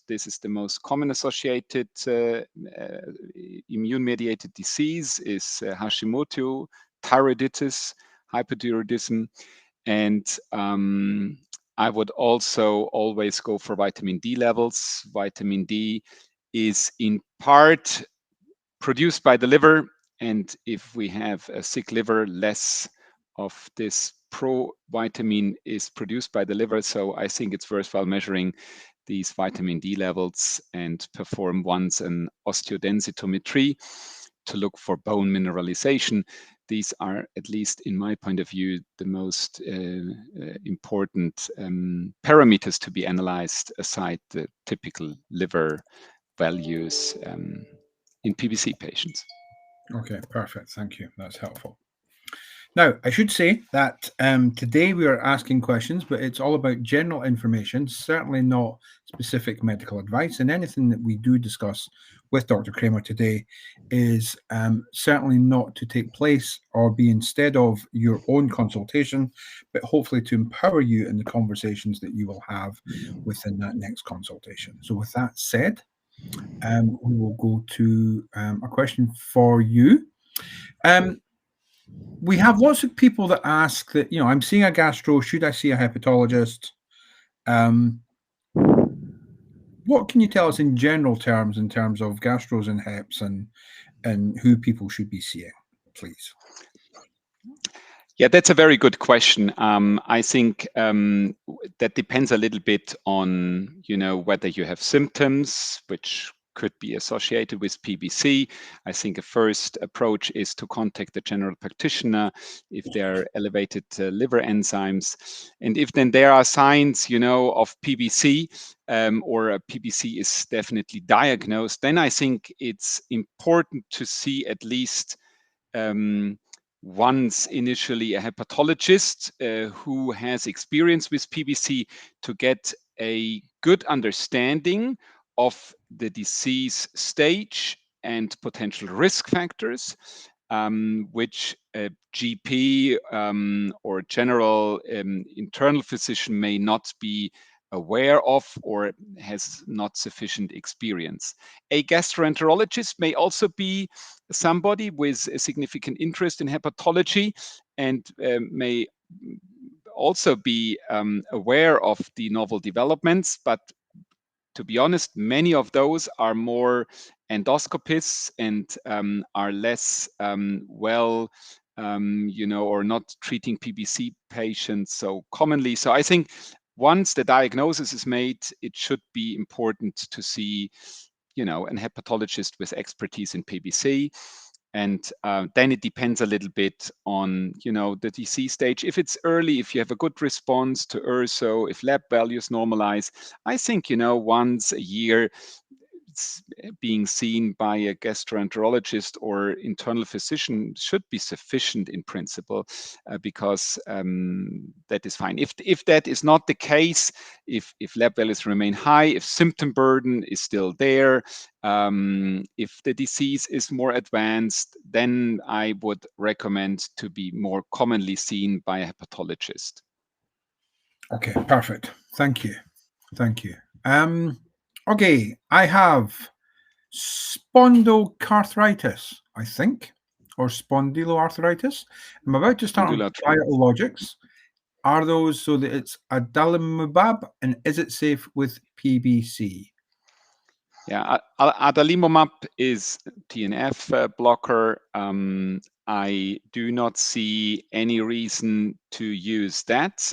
This is the most common associated immune-mediated disease is Hashimoto, thyroiditis, hypothyroidism, and I would also always go for vitamin D levels. Vitamin D is in part produced by the liver, and if we have a sick liver, less of this provitamin is produced by the liver. So I think it's worthwhile measuring these vitamin D levels and perform once an osteodensitometry to look for bone mineralization. These are, at least in my point of view, the most important parameters to be analyzed aside the typical liver values in PBC patients. Okay, perfect. Thank you. That's helpful. Now, I should say that today we are asking questions, but it's all about general information, certainly not specific medical advice. And anything that we do discuss with Dr. Kremer today is certainly not to take place or be instead of your own consultation, but hopefully to empower you in the conversations that you will have within that next consultation. So with that said, we will go to a question for you. We have lots of people that ask that, I'm seeing a gastro, should I see a hepatologist? What can you tell us in general terms, in terms of gastros and heps and who people should be seeing, please? Yeah, that's a very good question. I think that depends a little bit on, whether you have symptoms, which could be associated with PBC. I think a first approach is to contact the general practitioner if there are elevated liver enzymes. And if then there are signs, of PBC or a PBC is definitely diagnosed, then I think it's important to see at least once initially a hepatologist who has experience with PBC to get a good understanding of the disease stage and potential risk factors, which a GP or general internal physician may not be aware of or has not sufficient experience. A gastroenterologist may also be somebody with a significant interest in hepatology and may also be aware of the novel developments, but to be honest, many of those are more endoscopists and are less well, or not treating PBC patients so commonly. So I think once the diagnosis is made, it should be important to see, an hepatologist with expertise in PBC. And then it depends a little bit on, the disease stage. If it's early, if you have a good response to URSO, if lab values normalize, I think, once a year, it's being seen by a gastroenterologist or internal physician should be sufficient in principle, because that is fine. If that is not the case, if lab values remain high, if symptom burden is still there, if the disease is more advanced, then I would recommend to be more commonly seen by a hepatologist. Okay, perfect. Thank you. Thank you. Okay, I have spondyloarthritis, I think, or spondyloarthritis. I'm about to start on biologics. Are those so that it's adalimumab, and is it safe with PBC? Yeah, adalimumab is TNF blocker. I do not see any reason to use that.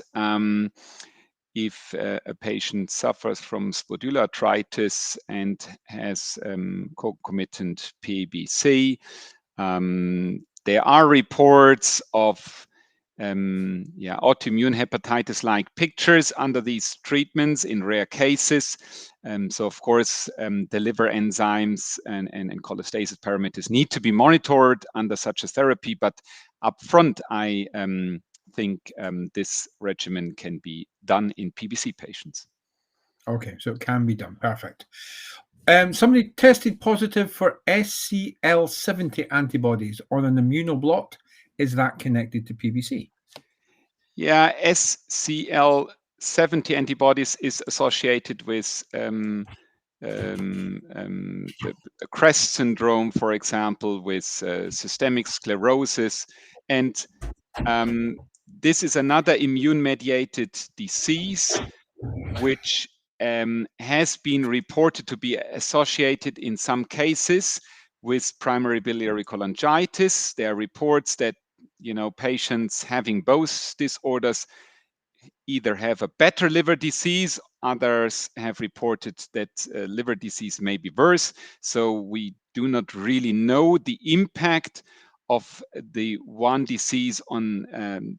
If a patient suffers from spondyloarthritis and has concomitant PBC, there are reports of autoimmune hepatitis-like pictures under these treatments in rare cases. So of course, the liver enzymes and cholestasis parameters need to be monitored under such a therapy, but upfront, I think this regimen can be done in PBC patients. Okay, so it can be done. Perfect. Somebody tested positive for SCL70 antibodies on an immunoblot. Is that connected to PBC? Yeah, SCL70 70 antibodies is associated with the CREST syndrome, for example, with systemic sclerosis. And this is another immune-mediated disease which has been reported to be associated in some cases with primary biliary cholangitis. There are reports that patients having both disorders either have a better liver disease, others have reported that liver disease may be worse. So we do not really know the impact of the one disease on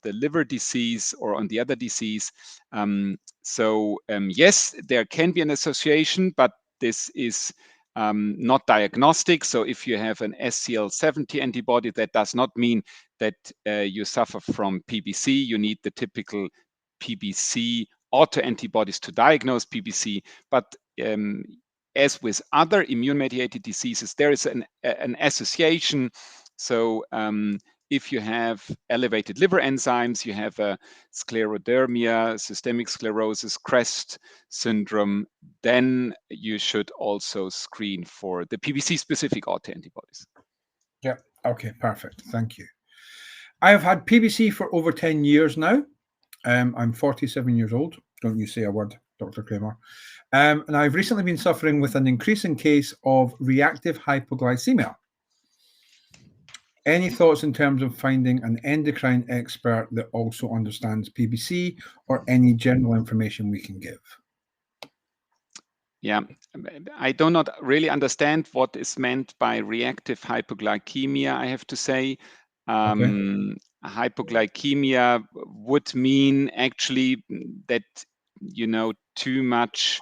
the liver disease or on the other disease. Yes, there can be an association, but this is not diagnostic. So if you have an SCL70 antibody, that does not mean that you suffer from PBC. You need the typical PBC autoantibodies to diagnose PBC. But as with other immune-mediated diseases, there is an association. So if you have elevated liver enzymes, you have a sclerodermia, systemic sclerosis, CREST syndrome, then you should also screen for the PBC-specific autoantibodies. Yeah. Okay, perfect. Thank you. I have had PBC for over 10 years now. I'm 47 years old. Don't you say a word, Dr. Kremer. And I've recently been suffering with an increasing case of reactive hypoglycemia. Any thoughts in terms of finding an endocrine expert that also understands PBC, or any general information we can give? Yeah, I do not really understand what is meant by reactive hypoglycemia, I have to say. Hypoglycemia would mean actually that, too much,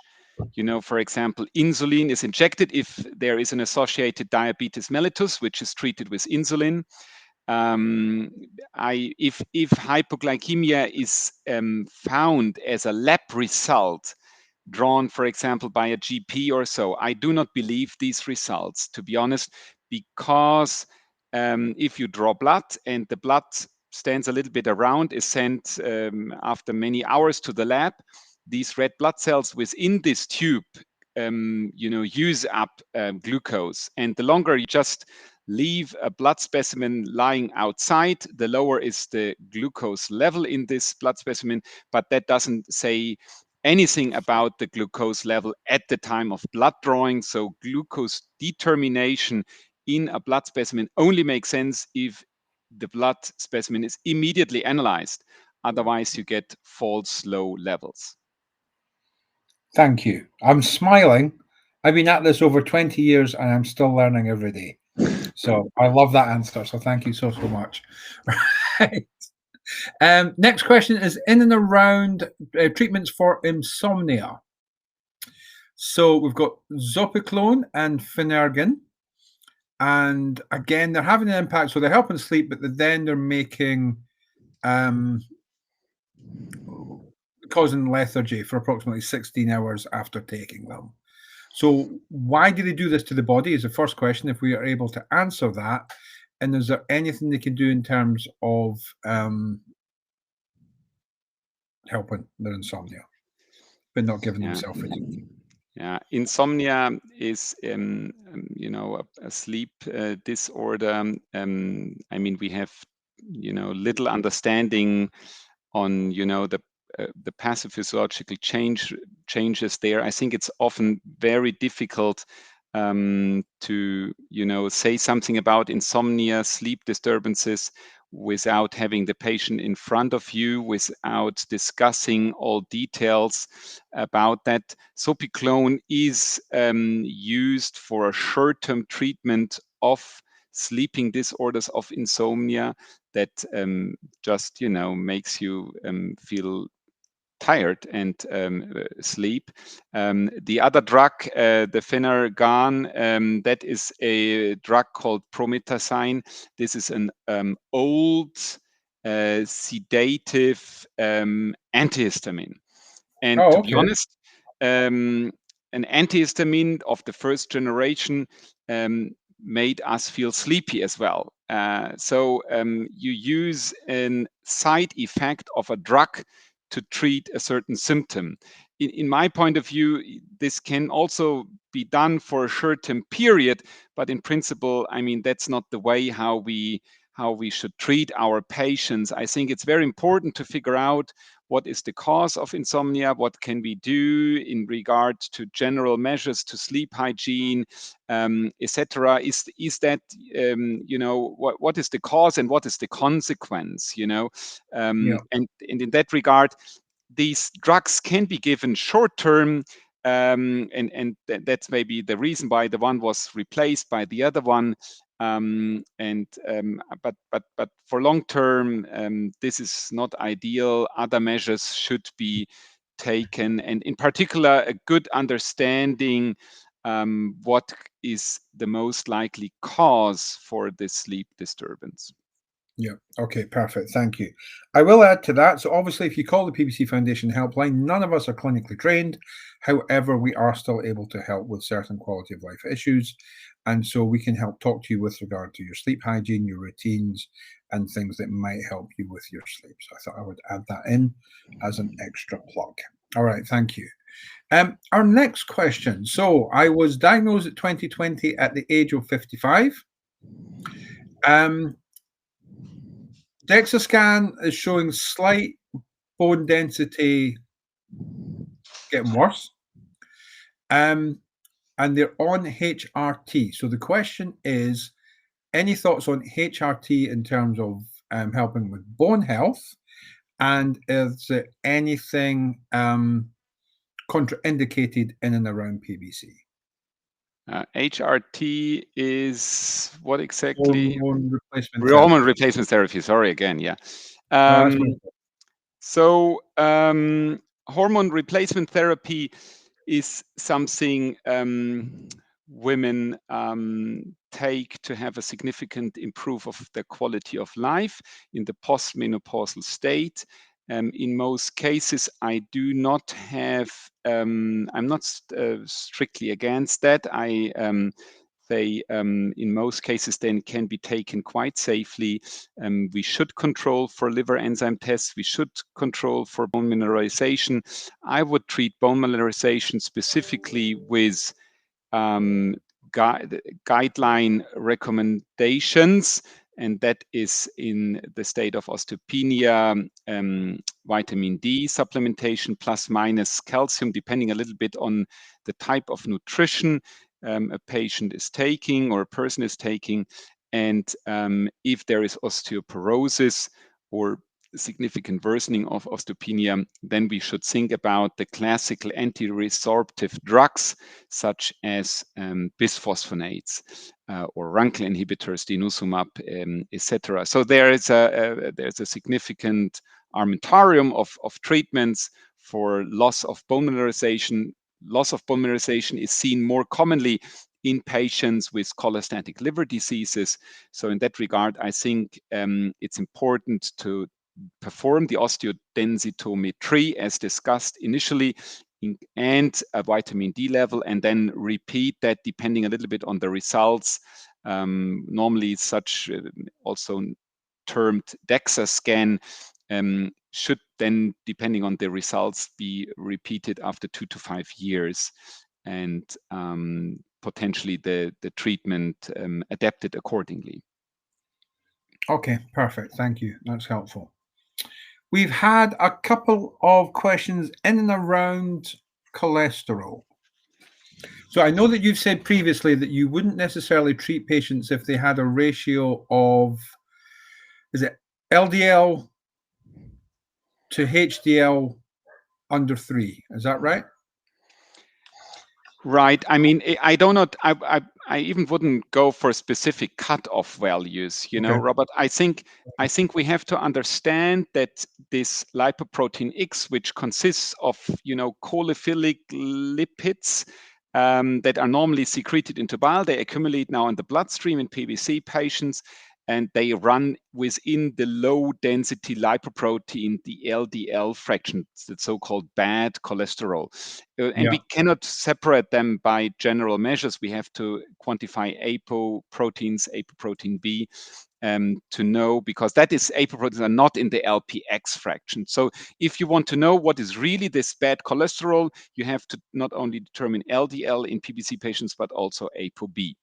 for example, insulin is injected if there is an associated diabetes mellitus, which is treated with insulin. If hypoglycemia is found as a lab result, drawn, for example, by a GP or so, I do not believe these results, to be honest, because if you draw blood and the blood stands a little bit around, is sent after many hours to the lab, these red blood cells within this tube, use up glucose. And the longer you just leave a blood specimen lying outside, the lower is the glucose level in this blood specimen, but that doesn't say anything about the glucose level at the time of blood drawing. So glucose determination in a blood specimen only makes sense if the blood specimen is immediately analyzed. Otherwise, you get false low levels. Thank you. I'm smiling. I've been at this over 20 years and I'm still learning every day. So I love that answer. So thank you so much. Right. Next question is in and around treatments for insomnia. So we've got zopiclone and Phenergan. And again, they're having an impact. So they're helping sleep, but then they're making causing lethargy for approximately 16 hours after taking them. So why do they do this to the body is the first question, if we are able to answer that. And is there anything they can do in terms of helping their insomnia, but not giving themselves fatigue? Yeah, insomnia is, a sleep disorder. I mean, we have, little understanding on, the pathophysiological changes there. I think it's often very difficult to, say something about insomnia, sleep disturbances, without having the patient in front of you, without discussing all details about that. Zopiclone is used for a short-term treatment of sleeping disorders of insomnia that just, makes you feel tired and sleep. The other drug, the Phenergan, that is a drug called promethazine. This is an old sedative antihistamine. And to be honest, an antihistamine of the first generation made us feel sleepy as well. So you use a side effect of a drug to treat a certain symptom. In my point of view, this can also be done for a short-term period, but in principle, I mean, that's not the way how we should treat our patients. I think it's very important to figure out what is the cause of insomnia, what can we do in regard to general measures to sleep hygiene, etc. Is that what is the cause and what is the consequence? Yeah. And in that regard, these drugs can be given short term, and that's maybe the reason why the one was replaced by the other one. But for long term, this is not ideal. Other measures should be taken, and in particular, a good understanding what is the most likely cause for this sleep disturbance. Yeah. Okay, perfect. Thank you. I will add to that. So obviously, if you call the PBC Foundation helpline, none of us are clinically trained. However, we are still able to help with certain quality of life issues. And so we can help talk to you with regard to your sleep hygiene, your routines, and things that might help you with your sleep. So I thought I would add that in as an extra plug. All right, thank you. Our next question. So I was diagnosed at 2020 at the age of 55. DEXA scan is showing slight bone density getting worse. And they're on HRT. So the question is, any thoughts on HRT in terms of helping with bone health? And is there anything contraindicated in and around PBC? HRT is what exactly? Hormone replacement Hormone therapy. replacement therapy. Sorry again. Yeah. No, that's So hormone replacement therapy is something women take to have a significant improve of their quality of life in the postmenopausal state. In most cases, I do not have. I'm not strictly against that. They, in most cases, then can be taken quite safely. We should control for liver enzyme tests. We should control for bone mineralization. I would treat bone mineralization specifically with guideline recommendations, and that is in the state of osteopenia, vitamin D supplementation plus minus calcium, depending a little bit on the type of nutrition a patient is taking or a person is taking. And if there is osteoporosis or significant worsening of osteopenia, then we should think about the classical anti-resorptive drugs such as bisphosphonates or RUNCL inhibitors, denosumab, etc. So there's a significant armamentarium of treatments for loss of bone mineralization. Loss of bone mineralization is seen more commonly in patients with cholestatic liver diseases. So in that regard, I think it's important to perform the osteodensitometry as discussed initially and a vitamin D level, and then repeat that depending a little bit on the results. Normally such also termed DEXA scan should then, depending on the results, be repeated after 2 to 5 years, and potentially the treatment adapted accordingly. Okay, perfect. Thank you. That's helpful. We've had a couple of questions in and around cholesterol. So I know that you've said previously that you wouldn't necessarily treat patients if they had a ratio of, is it LDL to HDL under 3? Is that right? Right. I mean, I don't know. I even wouldn't go for specific cutoff values, you know, Okay. Robert. I think we have to understand that this lipoprotein X, which consists of, you know, cholephilic lipids that are normally secreted into bile, they accumulate now in the bloodstream in PBC patients, and they run within the low density lipoprotein, the LDL fraction, the so-called bad cholesterol. And we cannot separate them by general measures. We have to quantify apoproteins, apoprotein B, to know, because that is apolipoproteins are not in the LPX fraction. So if you want to know what is really this bad cholesterol, you have to not only determine LDL in PBC patients, but also ApoB.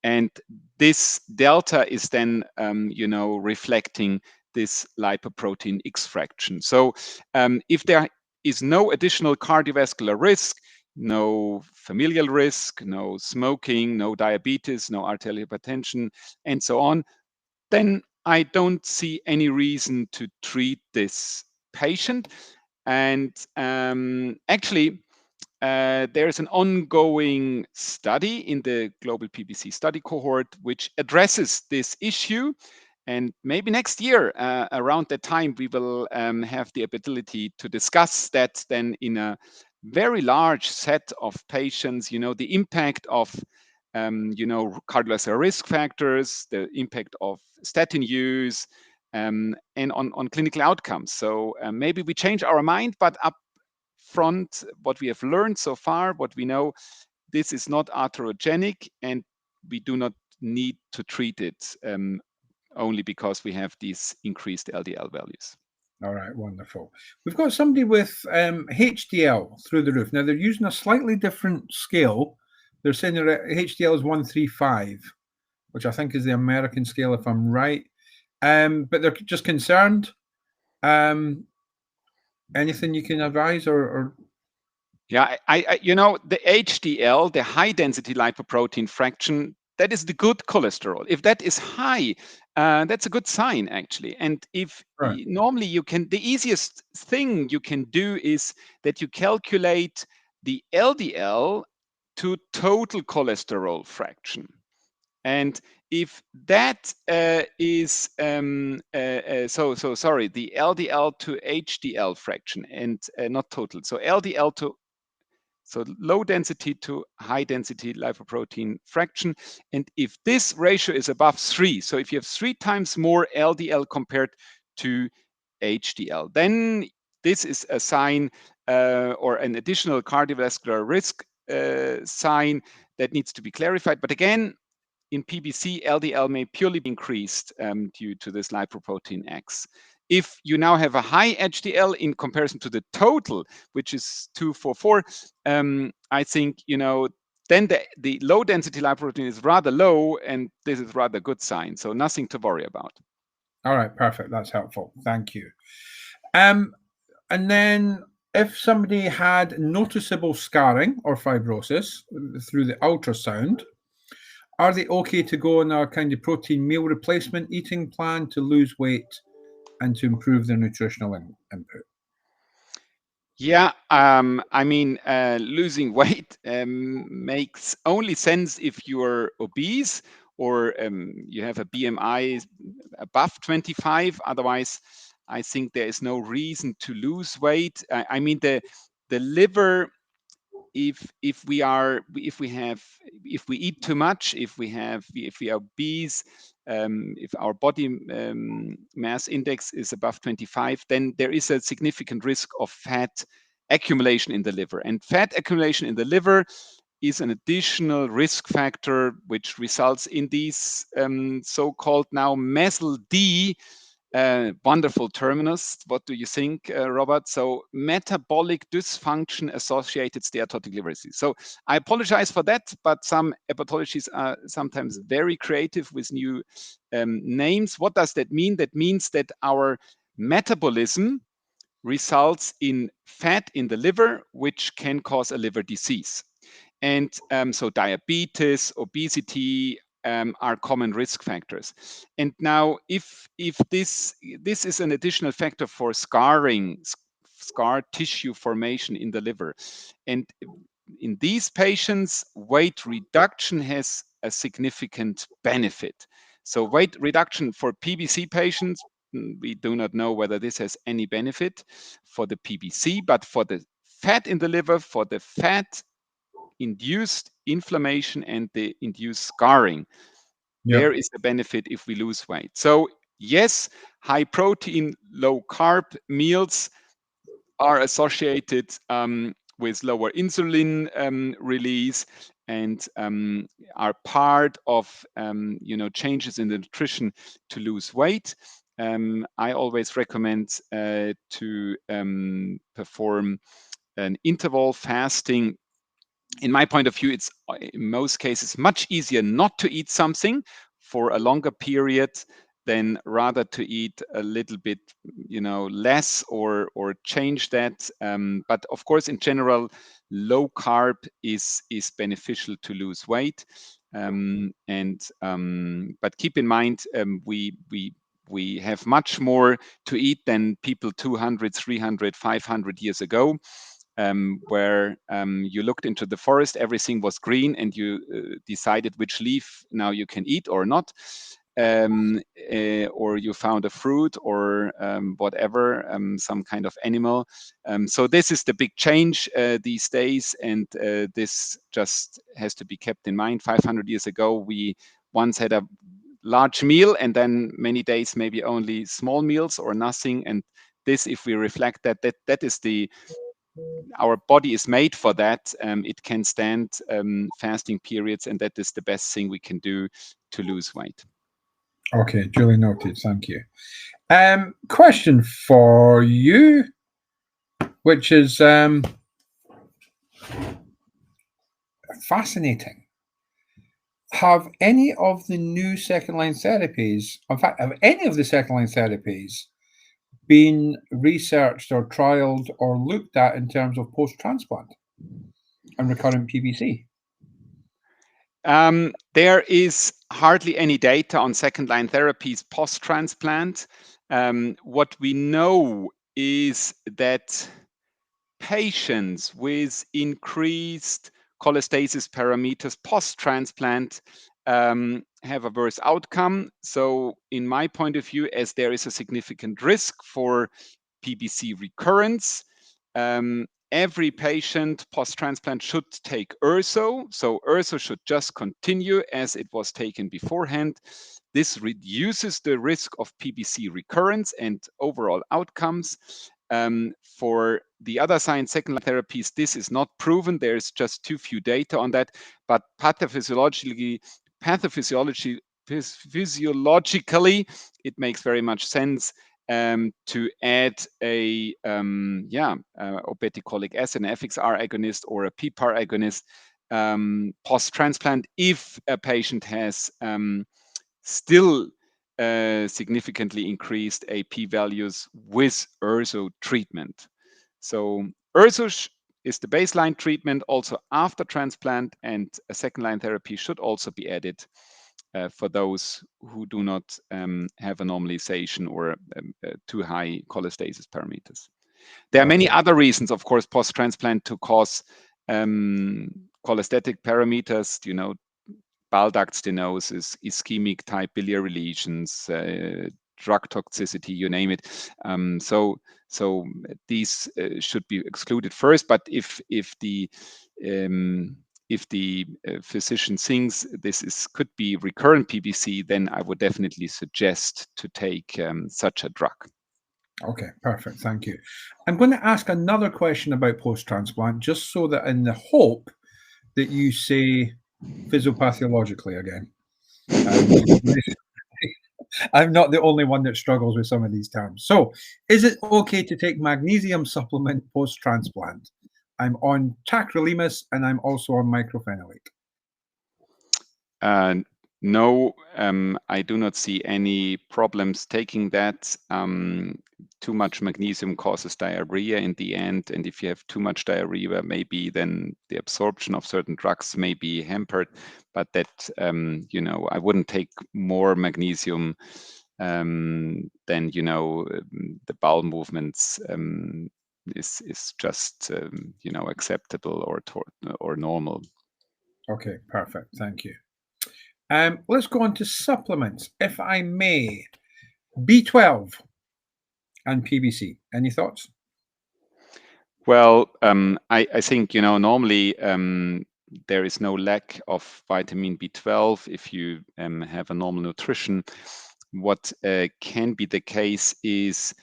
And this delta is then, reflecting this lipoprotein X fraction. So if there is no additional cardiovascular risk, no familial risk, no smoking, no diabetes, no arterial hypertension, and so on, then I don't see any reason to treat this patient. And actually, there is an ongoing study in the global PBC study cohort which addresses this issue. And maybe next year, around that time, we will have the ability to discuss that then in a very large set of patients, the impact of cardiovascular risk factors, the impact of statin use, and on clinical outcomes. So maybe we change our mind, but up front, what we have learned so far, what we know, this is not atherogenic, and we do not need to treat it only because we have these increased LDL values. All right, wonderful. We've got somebody with HDL through the roof. Now, they're using a slightly different scale. They're saying their HDL is 135, which I think is the American scale, if I'm right. But they're just concerned. Anything you can advise or Yeah, the HDL, the high density lipoprotein fraction, that is the good cholesterol. If that is high, that's a good sign, actually. And if right. normally the easiest thing you can do is that you calculate the LDL to total cholesterol fraction. And if that is sorry, the LDL to HDL fraction, and not total. So LDL to low density to high density lipoprotein fraction. And if this ratio is above 3, so if you have 3 times more LDL compared to HDL, then this is a sign or an additional cardiovascular risk sign that needs to be clarified. But again, in PBC, LDL may purely be increased due to this lipoprotein X. If you now have a high HDL in comparison to the total, which is 244, I think, then the low density lipoprotein is rather low, and this is rather good sign. So nothing to worry about. All right, perfect. That's helpful. Thank you. And then if somebody had noticeable scarring or fibrosis through the ultrasound, are they okay to go on a kind of protein meal replacement eating plan to lose weight and to improve their nutritional input? Yeah, losing weight makes only sense if you're obese or you have a BMI above 25. Otherwise, I think there is no reason to lose weight. The liver, if we eat too much, if we are obese, if our body mass index is above 25, then there is a significant risk of fat accumulation in the liver. And fat accumulation in the liver is an additional risk factor which results in these so-called now MESL-D, wonderful terminus. What do you think, Robert? So metabolic dysfunction associated steatotic liver disease. So I apologize for that, but some hepatologists are sometimes very creative with new names. What does that mean? That means that our metabolism results in fat in the liver, which can cause a liver disease. And so diabetes, obesity, are common risk factors. And now, if this is an additional factor for scar tissue formation in the liver, and in these patients, weight reduction has a significant benefit. So weight reduction for PBC patients, we do not know whether this has any benefit for the PBC, but for the fat in the liver, for the fat induced inflammation and the induced scarring, there is a benefit if we lose weight. So yes, high protein, low carb meals are associated with lower insulin release and are part of changes in the nutrition to lose weight. I always recommend to perform an interval fasting. In my point of view, it's in most cases much easier not to eat something for a longer period than rather to eat a little bit, less or change that. But of course, in general, low carb is beneficial to lose weight. But keep in mind, we have much more to eat than people 200, 300, 500 years ago. Where you looked into the forest, everything was green, and you decided which leaf now you can eat or not, or you found a fruit or whatever, some kind of animal. So this is the big change these days, and this just has to be kept in mind. 500 years ago, we once had a large meal, and then many days maybe only small meals or nothing. And this, if we reflect that is our body is made for that. It can stand fasting periods, and that is the best thing we can do to lose weight. Okay, duly noted. Thank you. Question for you, which is fascinating. Have any of the new second-line therapies, in fact, have any of the second-line therapies been researched or trialed or looked at in terms of post-transplant and recurrent PBC? There is hardly any data on second-line therapies post-transplant. What we know is that patients with increased cholestasis parameters post-transplant have a worse outcome. So in my point of view, as there is a significant risk for PBC recurrence, every patient post-transplant should take urso. So urso should just continue as it was taken beforehand. This reduces the risk of PBC recurrence and overall outcomes. For the other signs, second-line therapies, this is not proven. There's just too few data on that. But pathophysiologically, it makes very much sense to add a obeticholic acid, an FXR agonist or a PPAR agonist post-transplant if a patient has still significantly increased AP values with urso treatment. So urso is the baseline treatment also after transplant, and a second-line therapy should also be added for those who do not have a normalization or too high cholestasis parameters. There are many other reasons, of course, post-transplant to cause cholestatic parameters, bile duct stenosis, ischemic type biliary lesions, drug toxicity, you name it. So these should be excluded first. But if the physician thinks this could be recurrent PBC, then I would definitely suggest to take such a drug. Okay, perfect. Thank you. I'm going to ask another question about post-transplant, just so that in the hope that you say physiopathologically again. I'm not the only one that struggles with some of these terms. So, is it okay to take magnesium supplement post-transplant? I'm on tacrolimus and I'm also on mycophenolate. No, I do not see any problems taking that. Too much magnesium causes diarrhea in the end, and if you have too much diarrhea, maybe then the absorption of certain drugs may be hampered. But that, I wouldn't take more magnesium than the bowel movements is just acceptable or normal. Okay, perfect. Thank you. Let's go on to supplements, if I may. B12 and PBC. Any thoughts? Well, I think, normally there is no lack of vitamin B12 if you have a normal nutrition. What can be the case is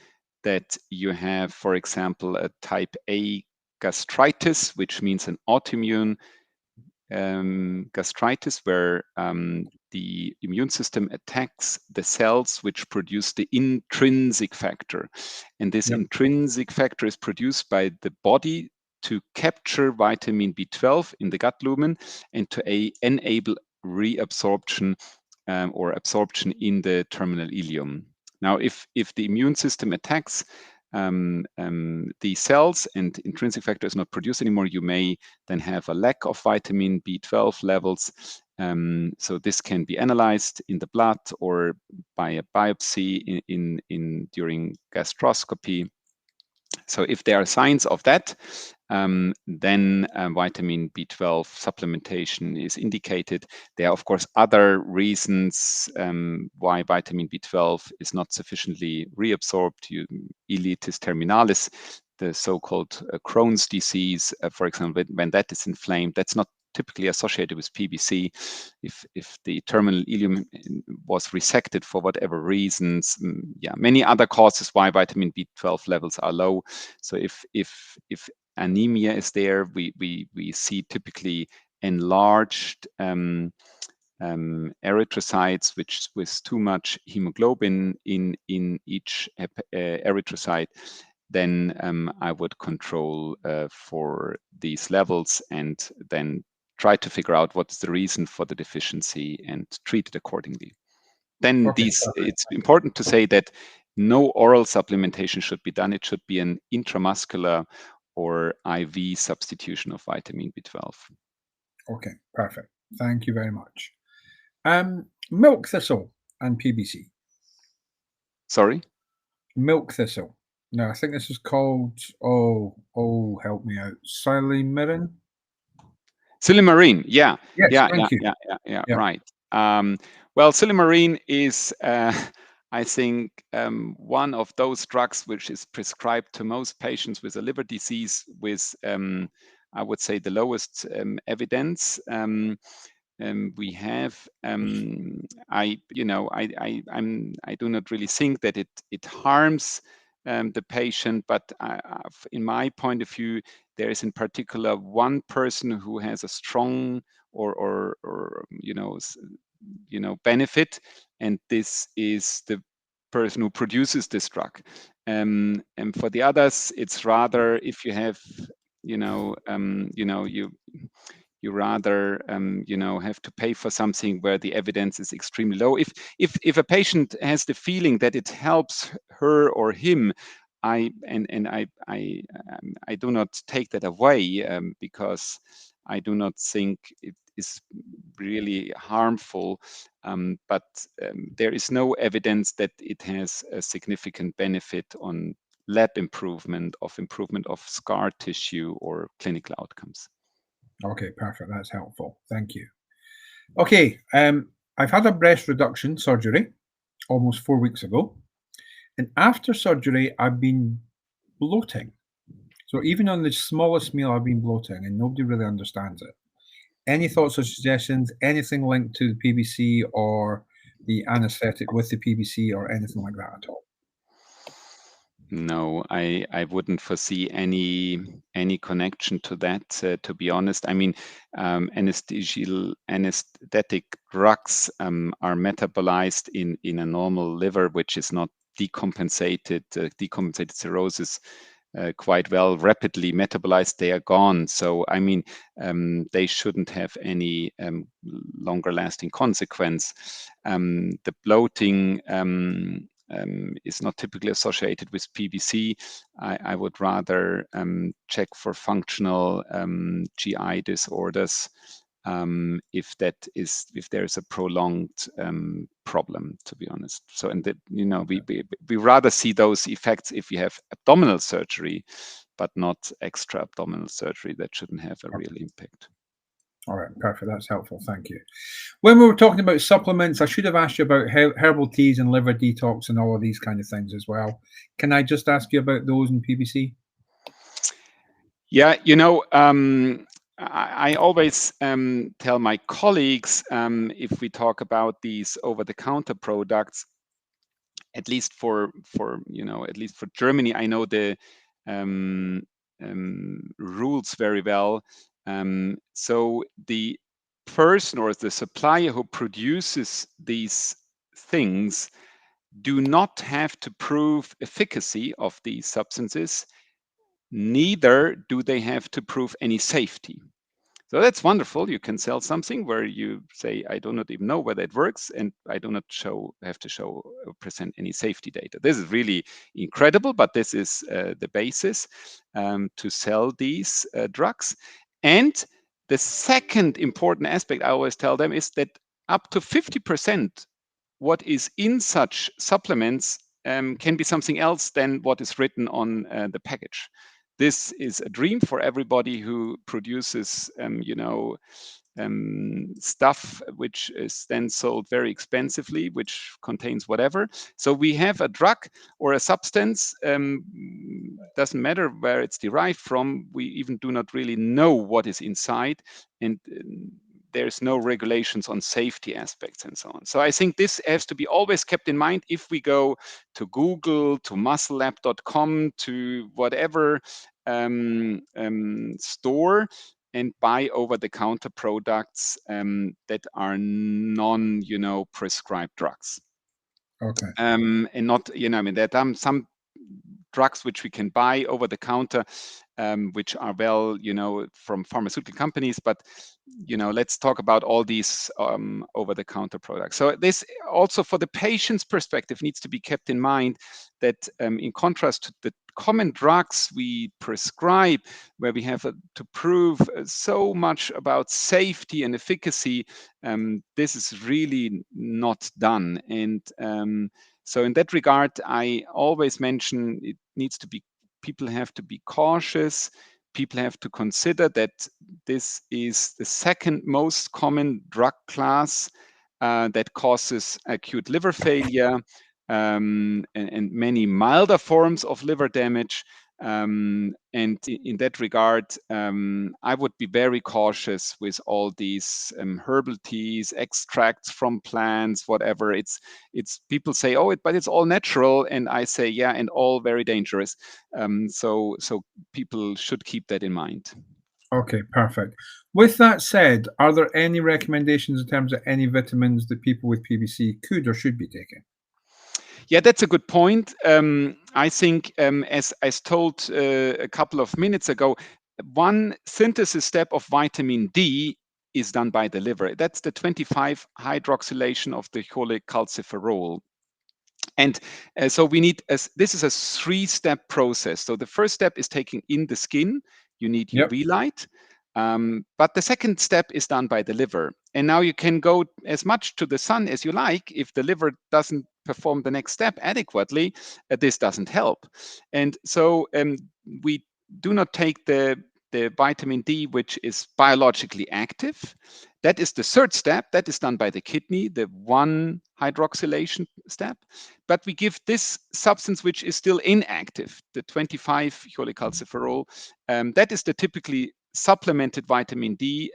that you have, for example, a type A gastritis, which means an autoimmune gastritis, where the immune system attacks the cells which produce the intrinsic factor. And this Yep. intrinsic factor is produced by the body to capture vitamin B12 in the gut lumen and to enable reabsorption or absorption in the terminal ileum. Now, if the immune system attacks the cells and intrinsic factor is not produced anymore, you may then have a lack of vitamin B12 levels. So this can be analyzed in the blood or by a biopsy during gastroscopy. So if there are signs of that, then vitamin B12 supplementation is indicated. There are, of course, other reasons why vitamin B12 is not sufficiently reabsorbed. Ileitis terminalis, the so-called Crohn's disease, for example, when that is inflamed, that's not typically associated with PBC. If the terminal ileum was resected for whatever reasons, many other causes why vitamin B12 levels are low. So if anemia is there, we see typically enlarged erythrocytes, which with too much hemoglobin in each erythrocyte. Then I would control for these levels and then try to figure out what's the reason for the deficiency and treat it accordingly. Then Okay. it's important to say that no oral supplementation should be done. It should be an intramuscular or IV substitution of vitamin B12. Okay, perfect. Thank you very much. Milk thistle and PBC. Sorry? Milk thistle. No, I think this is called, help me out. Silymarin? Silymarin, yeah. Yes, Yeah, thank you. yeah, Yeah. right. Well, silymarin is, I think, one of those drugs which is prescribed to most patients with a liver disease with, I would say, the lowest evidence. We have, I do not really think that it harms the patient, but in my point of view, there is in particular one person who has a strong or benefit, and this is the person who produces this drug. And for the others, it's rather if you have, you rather have to pay for something where the evidence is extremely low. If a patient has the feeling that it helps her or him, I do not take that away because I do not think it is really harmful. But there is no evidence that it has a significant benefit on lab improvement of scar tissue or clinical outcomes. Okay, perfect. That's helpful. Thank you. Okay, I've had a breast reduction surgery almost 4 weeks ago. And after surgery, I've been bloating. So even on the smallest meal, I've been bloating, and nobody really understands it. Any thoughts or suggestions? Anything linked to the PBC or the anesthetic with the PBC or anything like that at all? No, I wouldn't foresee any connection to that. To be honest, I mean, anesthetic drugs are metabolized in a normal liver, which is not decompensated. Decompensated cirrhosis quite well, rapidly metabolized. They are gone. So I mean, they shouldn't have any longer-lasting consequence. The bloating is not typically associated with PBC. I would rather check for functional GI disorders if there is a prolonged problem, to be honest. So, and that we rather see those effects if you have abdominal surgery, but not extra abdominal surgery. That shouldn't have a real impact. All right, perfect. That's helpful. Thank you. When we were talking about supplements, I should have asked you about herbal teas and liver detox and all of these kind of things as well. Can I just ask you about those in PBC? Yeah, I always tell my colleagues if we talk about these over-the-counter products, at least for Germany, I know the rules very well. So the person or the supplier who produces these things do not have to prove efficacy of these substances, neither do they have to prove any safety. So that's wonderful. You can sell something where you say, I do not even know whether it works, and I do not have to show or present any safety data. This is really incredible, but this is the basis to sell these drugs. And the second important aspect I always tell them is that up to 50% what is in such supplements can be something else than what is written on the package. This is a dream for everybody who produces, stuff which is then sold very expensively, which contains whatever. So we have a drug or a substance, doesn't matter where it's derived from. We even do not really know what is inside, and there's no regulations on safety aspects and so on. So I think this has to be always kept in mind if we go to Google, to musclelab.com, to whatever store and buy over-the-counter products that are non, prescribed drugs. Okay. And not, I mean, there are some drugs which we can buy over the counter, which are well, from pharmaceutical companies. But, let's talk about all these over the counter products. So this also for the patient's perspective needs to be kept in mind that in contrast to the common drugs we prescribe, where we have to prove so much about safety and efficacy, this is really not done. And so in that regard, I always mention it needs to be, people have to be cautious. People have to consider that this is the second most common drug class that causes acute liver failure and many milder forms of liver damage. And in that regard, I would be very cautious with all these herbal teas, extracts from plants, whatever. It's people say, oh, but it's all natural, and I say, yeah, and all very dangerous. So people should keep that in mind. Okay, perfect. With that said, are there any recommendations in terms of any vitamins that people with PBC could or should be taking? Yeah, that's a good point. I think, as told a couple of minutes ago, one synthesis step of vitamin D is done by the liver. That's the 25 hydroxylation of the cholecalciferol. And so we need, this is a three-step process. So the first step is taking in the skin. You need Yep. UV light. But the second step is done by the liver. And now you can go as much to the sun as you like. If the liver doesn't perform the next step adequately, this doesn't help. And so we do not take the vitamin D, which is biologically active. That is the third step. That is done by the kidney, the 1 hydroxylation step. But we give this substance, which is still inactive, the 25 cholecalciferol. That is the typically supplemented vitamin D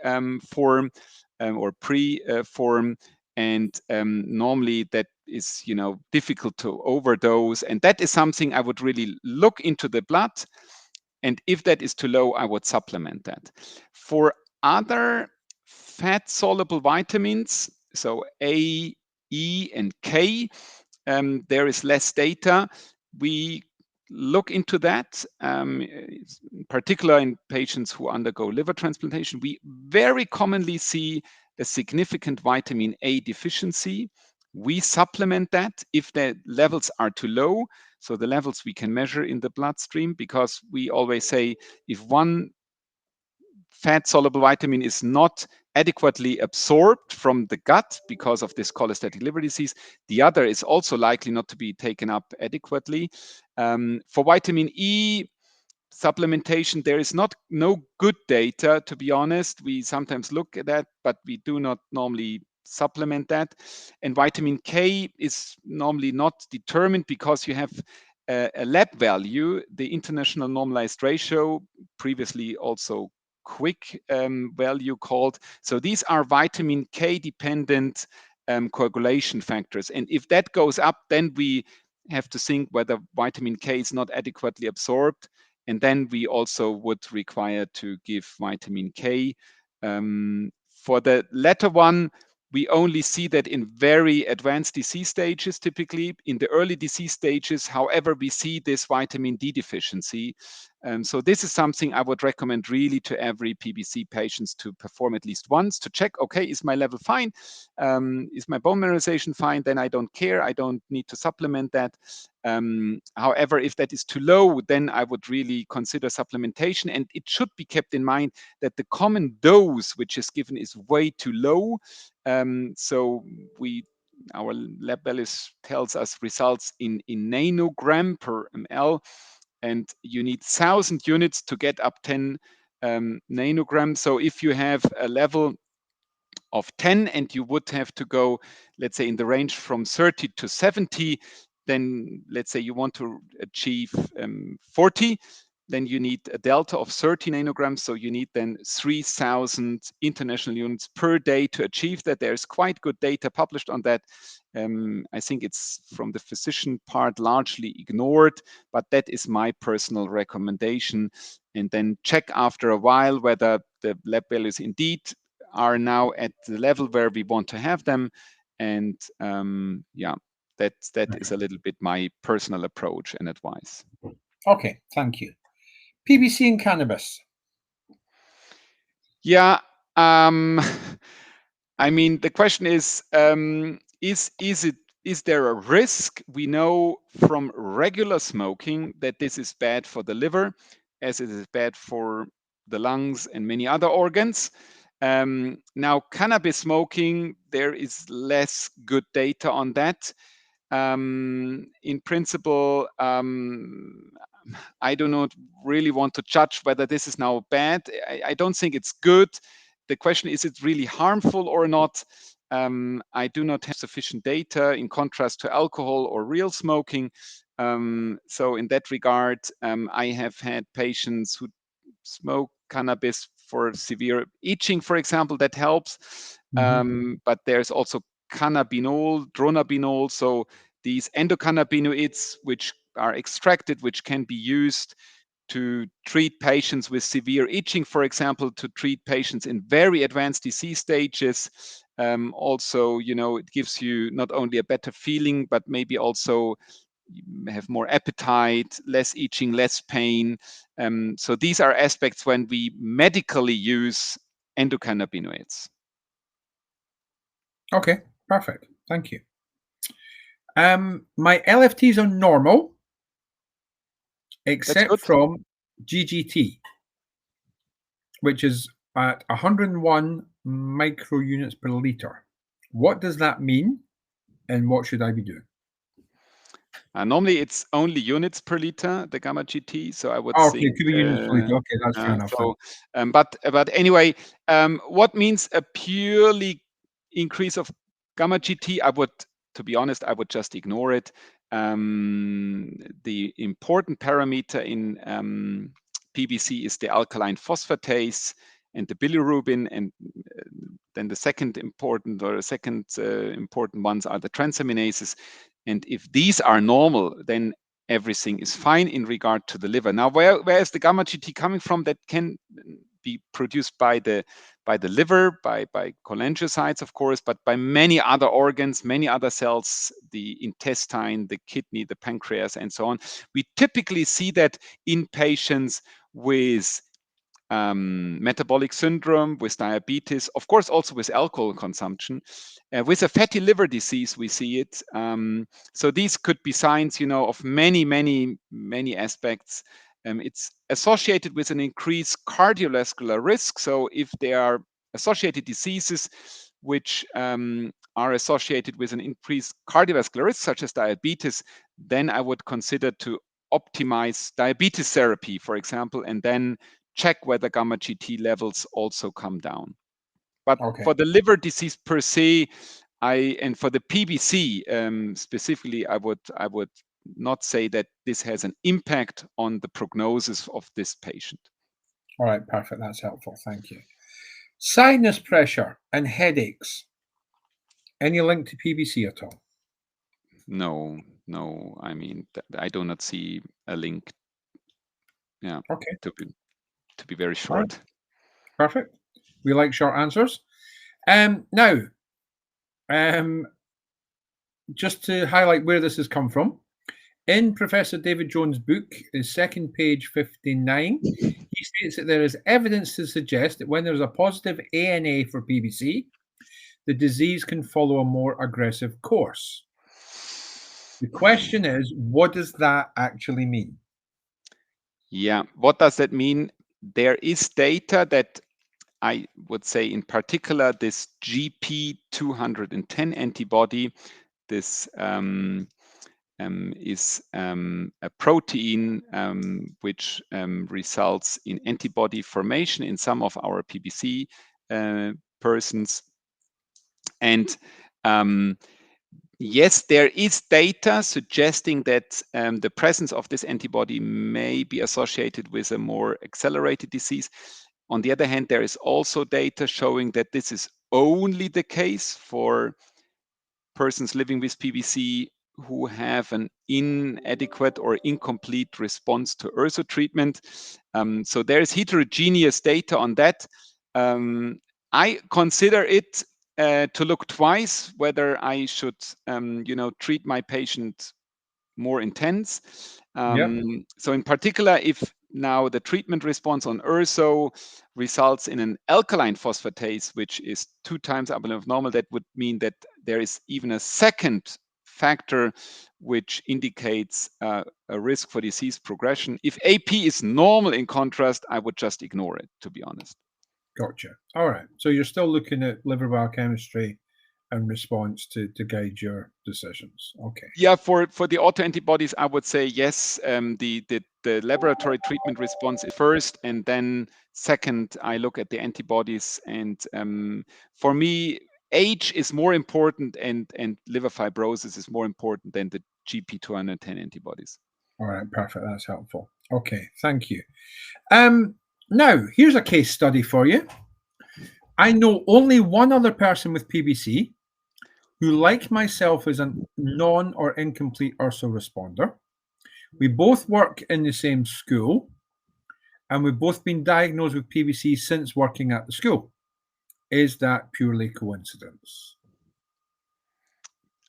form or pre-form. And normally that is, difficult to overdose. And that is something I would really look into the blood. And if that is too low, I would supplement that. For other fat-soluble vitamins, so A, E, and K, there is less data. We look into that, in particular in patients who undergo liver transplantation. We very commonly see a significant vitamin A deficiency. We supplement that if the levels are too low. So the levels we can measure in the bloodstream, because we always say if one fat soluble vitamin is not adequately absorbed from the gut because of this cholestatic liver disease, the other is also likely not to be taken up adequately. For vitamin E supplementation, there is no good data, to be honest. We sometimes look at that, but we do not normally supplement that. And vitamin K is normally not determined because you have a lab value, the international normalized ratio, previously also quick value called. So these are vitamin K dependent coagulation factors. And if that goes up, then we have to think whether vitamin K is not adequately absorbed. And then we also would require to give vitamin K. For the latter one, we only see that in very advanced disease stages, typically. In the early disease stages, however, we see this vitamin D deficiency. So this is something I would recommend really to every PBC patients to perform at least once to check, okay, is my level fine? Is my bone mineralization fine? Then I don't care. I don't need to supplement that. However, if that is too low, then I would really consider supplementation. And it should be kept in mind that the common dose which is given is way too low. So our lab values tells us results in nanogram per ml, and you need 1,000 units to get up 10 nanograms. So if you have a level of 10 and you would have to go, let's say, in the range from 30 to 70, then let's say you want to achieve 40, then you need a delta of 30 nanograms. So you need then 3,000 international units per day to achieve that. There's quite good data published on that. I think it's from the physician part largely ignored, but that is my personal recommendation. And then check after a while whether the lab values indeed are now at the level where we want to have them. And yeah, that is a little bit my personal approach and advice. Okay, thank you. PBC and cannabis. Yeah, I mean, the question is there a risk? We know from regular smoking that this is bad for the liver, as it is bad for the lungs and many other organs. Now, cannabis smoking, there is less good data on that. In principle, I do not really want to judge whether this is now bad. I don't think it's good. The question is it really harmful or not? I do not have sufficient data in contrast to alcohol or real smoking. So in that regard, I have had patients who smoke cannabis for severe itching, for example, that helps. But there's also cannabinol, dronabinol, so these endocannabinoids which are extracted, which can be used to treat patients with severe itching, for example, to treat patients in very advanced disease stages. Also, it gives you not only a better feeling, but maybe also you have more appetite, less itching, less pain. So these are aspects when we medically use endocannabinoids. Okay, perfect. Thank you. My LFTs are normal, except from GGT, which is at 101 microunits per liter. What does that mean, and what should I be doing? Normally, it's only units per liter, the gamma GT. So I would Okay, think. cubic units per liter. Okay, that's fair enough. So, but anyway, what means a purely increase of gamma GT? To be honest, I would just ignore it. The important parameter in PBC is the alkaline phosphatase and the bilirubin, and then the second important ones are the transaminases. And if these are normal, then everything is fine in regard to the liver. Now, where is the gamma GT coming from? That can be produced by the liver, by cholangiocytes, of course, but by many other organs, many other cells, the intestine, the kidney, the pancreas, and so on. We typically see that in patients with metabolic syndrome, with diabetes, of course, also with alcohol consumption. With a fatty liver disease, we see it. So these could be signs, of many, many, many aspects. It's associated with an increased cardiovascular risk. So if there are associated diseases which are associated with an increased cardiovascular risk, such as diabetes, then I would consider to optimize diabetes therapy, for example, and then check whether gamma GT levels also come down. But for the liver disease per se, and for the PBC specifically, I would not say that this has an impact on the prognosis of this patient. All right, perfect. That's helpful. Thank you. Sinus pressure and headaches. Any link to PBC at all? No. I mean, I do not see a link. Yeah, Okay. to be very All right. short. Perfect. We like short answers. Now, um, just to highlight where this has come from, in Professor David Jones' book, his second page 59, he states that there is evidence to suggest that when there's a positive ANA for PBC, the disease can follow a more aggressive course. The question is, what does that actually mean? Yeah, what does that mean? There is data that I would say, in particular, this GP210 antibody, this is a protein which results in antibody formation in some of our PBC persons. And yes, there is data suggesting that the presence of this antibody may be associated with a more accelerated disease. On the other hand, there is also data showing that this is only the case for persons living with PBC who have an inadequate or incomplete response to URSO treatment. So there is heterogeneous data on that. I consider it to look twice whether I should, treat my patient more intense. Yep. So in particular, if now the treatment response on URSO results in an alkaline phosphatase, which is 2 times upper limit of normal, that would mean that there is even a second factor which indicates a risk for disease progression. If AP is normal, in contrast, I would just ignore it, to be honest. Gotcha. All right. So you're still looking at liver biochemistry and response to guide your decisions. Okay. Yeah, for the autoantibodies, I would say yes. The laboratory treatment response is first, and then second, I look at the antibodies. And for me, age is more important, and liver fibrosis is more important than the GP210 antibodies. All right. Perfect. That's helpful. Okay. Thank you. Now, here's a case study for you. I know only one other person with PBC who, like myself, is a non or incomplete URSO responder. We both work in the same school, and we've both been diagnosed with PBC since working at the school. Is that purely coincidence?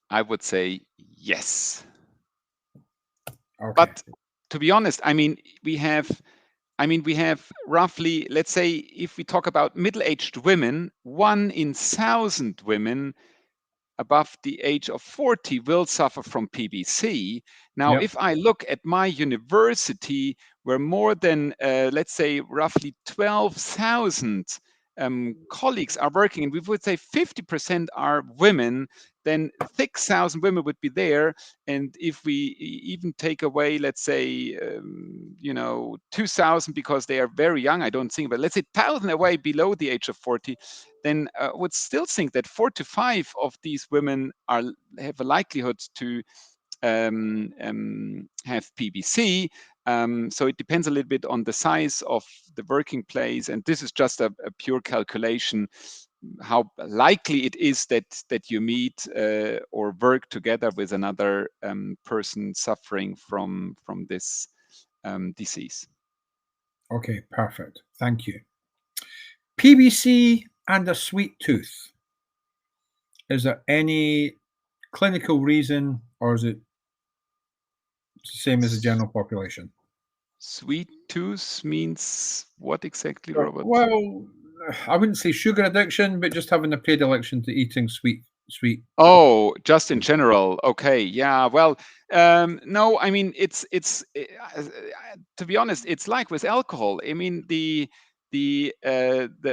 I would say yes. Okay. But to be honest, we have roughly, let's say, if we talk about middle-aged women, 1 in 1,000 women above the age of 40 will suffer from PBC. Now, Yep. if I look at my university, where more than, let's say, roughly 12,000 colleagues are working, and we would say 50% are women, then 6,000 women would be there. And if we even take away, let's say, 2,000 because they are very young, I don't think, but let's say 1,000 away below the age of 40, then I would still think that 4 to 5 of these women have a likelihood to have PBC. So it depends a little bit on the size of the working place, and this is just a pure calculation how likely it is that you meet or work together with another person suffering from this disease. Okay, perfect. Thank you. PBC and a sweet tooth. Is there any clinical reason, or is it the same as the general population? Sweet tooth means what exactly, Robert? Well, I wouldn't say sugar addiction, but just having a predilection to eating sweet. Oh, just in general. Okay. Yeah. Well, no, it's to be honest, it's like with alcohol. The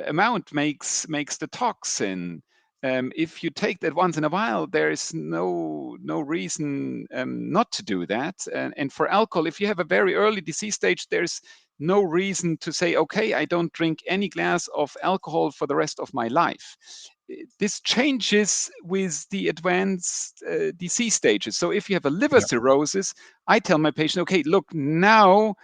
amount makes the toxin. If you take that once in a while, there is no reason not to do that. And for alcohol, if you have a very early disease stage, there's no reason to say, okay, I don't drink any glass of alcohol for the rest of my life. This changes with the advanced disease stages. So if you have a liver Yeah. cirrhosis, I tell my patient, okay, look, now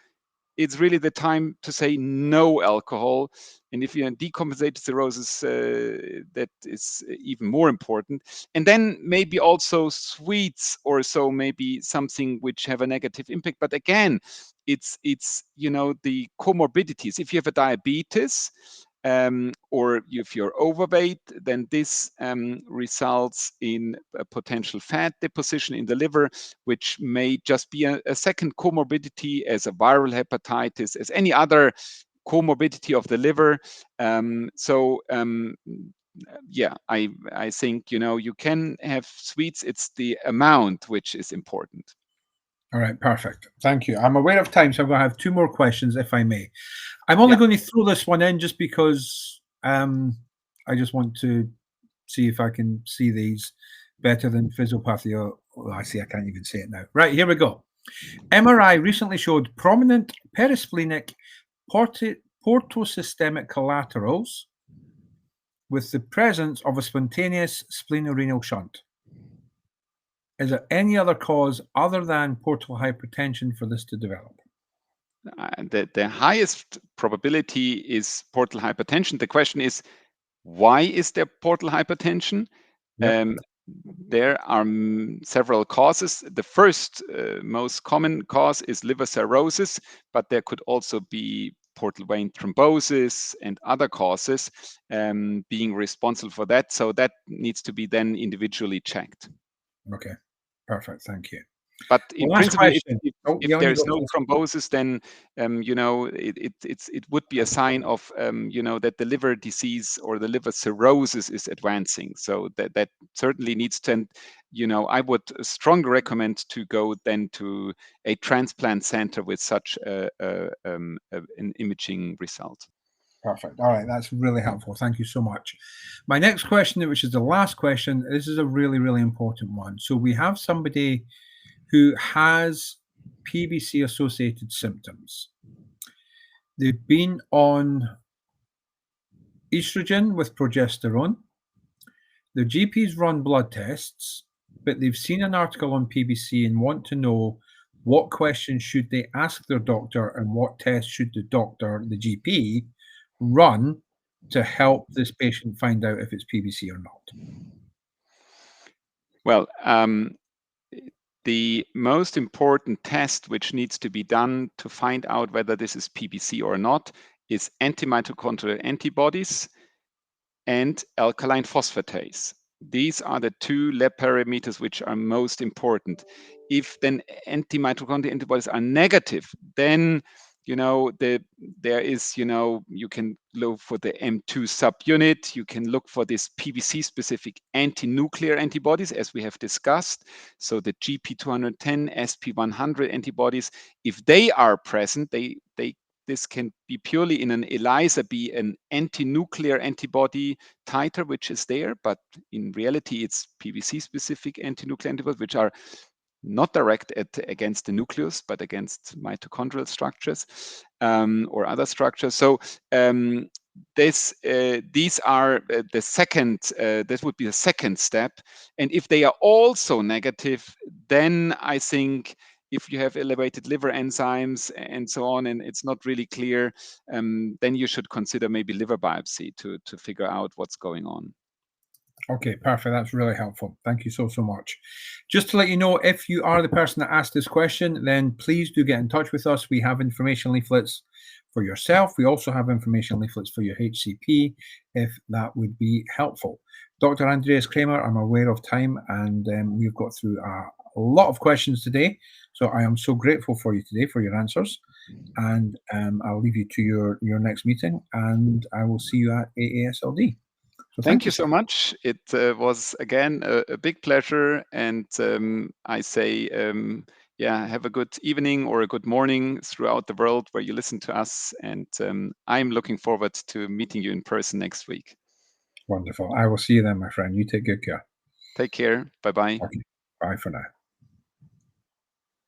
it's really the time to say no alcohol. And if you're in decompensated cirrhosis, that is even more important. And then maybe also sweets or so, maybe something which have a negative impact. But again, it's the comorbidities. If you have a diabetes, or if you're overweight, then this results in a potential fat deposition in the liver, which may just be a second comorbidity as a viral hepatitis, as any other comorbidity of the liver. Yeah, I think you can have sweets. It's the amount which is important. All right, perfect. Thank you. I'm aware of time, so I'm going to have two more questions, if I may. I'm only going to throw this one in just because I just want to see if I can see these better than physiopathy. I see, I can't even say it now. Right, here we go. MRI recently showed prominent perisplenic portosystemic collaterals with the presence of a spontaneous splenorenal shunt. Is there any other cause other than portal hypertension for this to develop? The highest probability is portal hypertension. The question is, why is there portal hypertension? Yep. There are several causes. The first most common cause is liver cirrhosis, but there could also be portal vein thrombosis and other causes being responsible for that. So that needs to be then individually checked. Okay, perfect. Thank you. But in principle, if there is no go. thrombosis, then it would be a sign of that the liver disease or the liver cirrhosis is advancing. So that certainly needs to, I would strongly recommend to go then to a transplant center with such an imaging result. Perfect. All right, that's really helpful. Thank you so much. My next question, which is the last question, this is a really, really important one. So we have somebody who has PBC associated symptoms. They've been on estrogen with progesterone. Their GPs run blood tests, but they've seen an article on PBC and want to know what questions should they ask their doctor and what tests should the doctor, the GP, run to help this patient find out if it's PBC or not? Well, the most important test which needs to be done to find out whether this is PBC or not is antimitochondrial antibodies and alkaline phosphatase. These are the two lab parameters which are most important. If then antimitochondrial antibodies are negative, then there is, you can look for the M2 subunit. You can look for this PBC-specific anti-nuclear antibodies, as we have discussed. So the GP210, SP100 antibodies, if they are present, this can be purely in an ELISA, be an anti-nuclear antibody titer, which is there, but in reality, it's PBC-specific anti-nuclear antibodies, which are not directed against the nucleus, but against mitochondrial structures or other structures. So these are the second. This would be the second step. And if they are also negative, then I think if you have elevated liver enzymes and so on, and it's not really clear, then you should consider maybe liver biopsy to figure out what's going on. Okay, perfect. That's really helpful. Thank you so much. Just to let you know, if you are the person that asked this question, then please do get in touch with us. We have information leaflets for yourself. We also have information leaflets for your HCP, if that would be helpful. Dr. Andreas Kremer, I'm aware of time, and we've got through a lot of questions today. So I am so grateful for you today for your answers. And I'll leave you to your next meeting, and I will see you at AASLD. So thank you so much. It was, again, a big pleasure. And I say, have a good evening or a good morning throughout the world where you listen to us. And I'm looking forward to meeting you in person next week. Wonderful. I will see you then, my friend. You take good care. Take care. Bye-bye. Okay. Bye for now.